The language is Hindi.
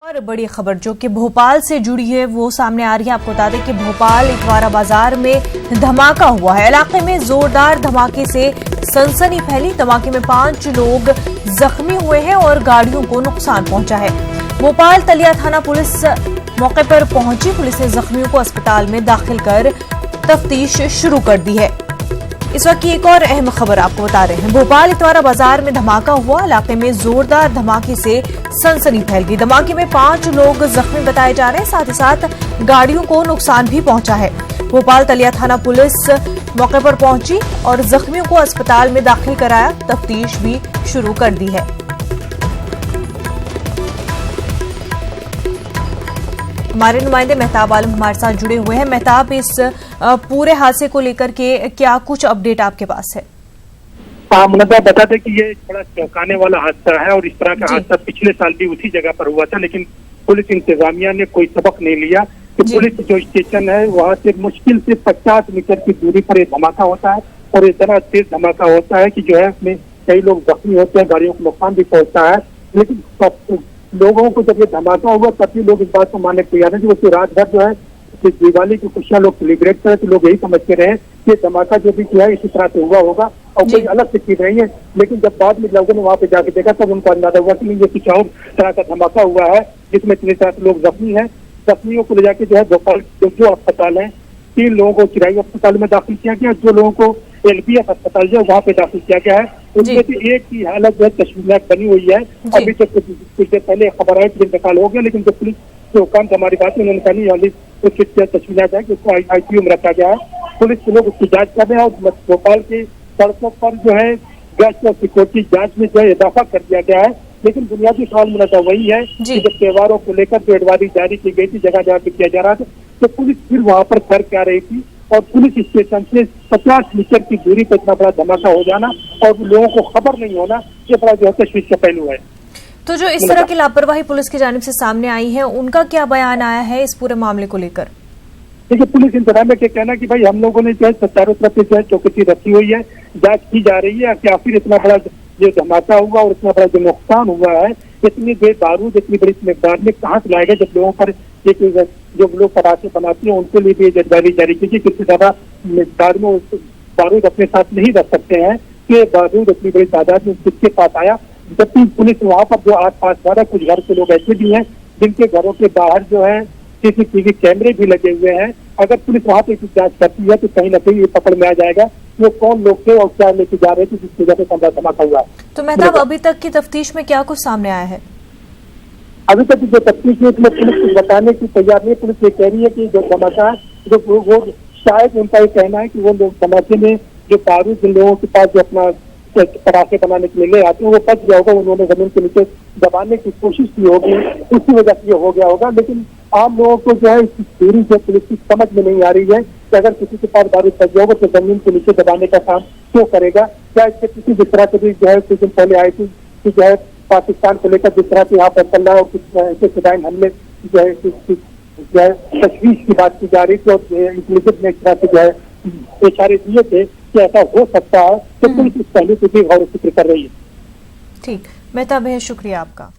और बड़ी खबर जो कि भोपाल से जुड़ी है वो सामने आ रही है। आपको बता दें कि भोपाल इतवारा बाजार में धमाका हुआ है। इलाके में जोरदार धमाके से सनसनी फैली। धमाके में 5 लोग जख्मी हुए हैं और गाड़ियों को नुकसान पहुंचा है। भोपाल तलिया थाना पुलिस मौके पर पहुंची। पुलिस ने जख्मियों को अस्पताल में दाखिल कर तफ्तीश शुरू कर दी है। इस वक्त की एक और अहम खबर आपको बता रहे हैं। भोपाल इतवारा बाजार में धमाका हुआ। इलाके में जोरदार धमाके से सनसनी फैल गई। धमाके में 5 लोग जख्मी बताए जा रहे हैं। साथ ही साथ गाड़ियों को नुकसान भी पहुंचा है। भोपाल तलिया थाना पुलिस मौके पर पहुंची और जख्मियों को अस्पताल में दाखिल कराया। तफ्तीश भी शुरू कर दी है। हमारे नुमाइंदे मेहताब आलम हमारे साथ जुड़े हुए हैं। मेहताब, इस पूरे हादसे को लेकर के क्या कुछ अपडेट आपके पास है? मुनव्वर, बता दें कि ये थोड़ा चौंकाने वाला हादसा है और इस तरह का हादसा पिछले साल भी उसी जगह पर हुआ था, लेकिन पुलिस इंतजामिया ने कोई सबक नहीं लिया कि पुलिस जो स्टेशन है वहाँ से मुश्किल से 50 मीटर की दूरी पर ये धमाका होता है और इतना तेज धमाका होता है कि जो है उसमें कई लोग जख्मी होते हैं, गाड़ियों को नुकसान भी पहुंचता है। लेकिन लोगों को जब ये धमाका हुआ तब भी लोग इस बात को मानने को तैयार है कि रात भर जो है दिवाली की खुशियां लोग सेलिब्रेट करें, तो लोग यही समझते रहे कि धमाका जो भी किया है इसी तरह से हुआ होगा और कोई अलग से चीज नहीं है। लेकिन जब बाद में लोगों ने वहां पे जाके देखा तब उनको अंदाजा हुआ कि ये कुछ और तरह का धमाका हुआ है जिसमें इतने सारे लोग जख्मी हैं। जख्मियों को ले जाके जो है भोपाल जो अस्पताल है 3 लोगों को चिराई अस्पताल में दाखिल किया गया। जो लोगों को LPF अस्पताल जो है वहाँ पे दाखिल किया गया है। उनमें से एक की हालत जो है तशवीनाक बनी हुई है। अभी तक कुछ देर पहले खबर आई कि इंतकाल हो गया, लेकिन जो पुलिस जो काम हमारी बात है उन्होंने कहा नहीं उसकी तशवीनाक है कि उसको ICU में रखा गया है। पुलिस के लोग उसकी जांच कर रहे हैं और भोपाल के सड़कों पर जो है गश्त और सिक्योरिटी जांच में जो है इजाफा कर दिया गया है। लेकिन बुनियादी सवाल मुनव्वर वही है कि जब त्योहारों को लेकर जो एडवाइजरी जारी की गई थी, जगह जगह पे किया जा रहा था, तो पुलिस फिर वहां पर कर क्या रही थी और पुलिस स्टेशन से 50 मीटर की दूरी पर इतना बड़ा धमाका हो जाना और लोगों को खबर नहीं होना, ये बड़ा जो है तशवीश का पहलू है। तो जो इस तरह की लापरवाही पुलिस की जानिब से सामने आई है, उनका क्या बयान आया है इस पूरे मामले को लेकर? देखिए, पुलिस इंतजामिया के कहना कि भाई हम लोगों ने जो है चारों तरफ से जो है चौकसी रखी हुई है, जांच की जा रही है कि आखिर इतना बड़ा जो धमाका हुआ और इतना बड़ा जो नुकसान हुआ है, इतनी देर बारूद इतनी बड़ी मिकदार में कहाँ से लाएगा। जब लोगों पर जो लोग पटाखे बनाते हैं उनके लिए भी एडवाइजरी जारी की कि किसी ज्यादा मिकदार में बारूद अपने साथ नहीं रख सकते हैं कि बारूद इतनी बड़ी तादाद में किसके पास आया। जबकि पुलिस वहाँ पर जो आस-पास वाला कुछ घर के लोग ऐसे भी हैं जिनके घरों के बाहर जो है CCTV कैमरे भी लगे हुए हैं। अगर पुलिस वहाँ पे जांच करती है तो कहीं ना कहीं ये पकड़ में आ जाएगा वो कौन लोग थे और क्या लेके जा रहे थे जिसकी वजह से धमाका हुआ। तो मेहताब, अभी तक की तफ्तीश में क्या कुछ सामने आया है? अभी तक जो तफ्तीश है इसमें पुलिस कुछ बताने की तैयार नहीं। पुलिस ये कह रही है कि जो धमाका जो वो शायद उनका ये कहना है कि वो लोग धमाके में जो बारूद जिन लोगों के पास जो अपना पटाखे बनाने के लिए ले आते हैं वो फंस गया होगा, उन्होंने जमीन के नीचे दबाने की कोशिश की होगी, उसी वजह से हो गया होगा। लेकिन आम लोगों को जो है इस दूरी से पुलिस की समझ में नहीं आ रही है कि अगर किसी के पास बारूद फंस गया होगा तो जमीन के नीचे दबाने का काम क्यों करेगा। क्या इससे किसी जिस तरह से भी जो है कुछ दिन पहले आई थी कि जो है पाकिस्तान को लेकर जिस तरह से यहाँ पर चल रहा है और कुछ ऐसे फिदाइन हमले जो है तशवीश की बात की जा रही थी और इंटेलिजेंस ने इस तरह से जो है इशारे दिए थे कि ऐसा हो सकता है, तो पुलिस इस पहलू से भी गौर फिक्र कर रही है। ठीक, मेहताब, शुक्रिया आपका।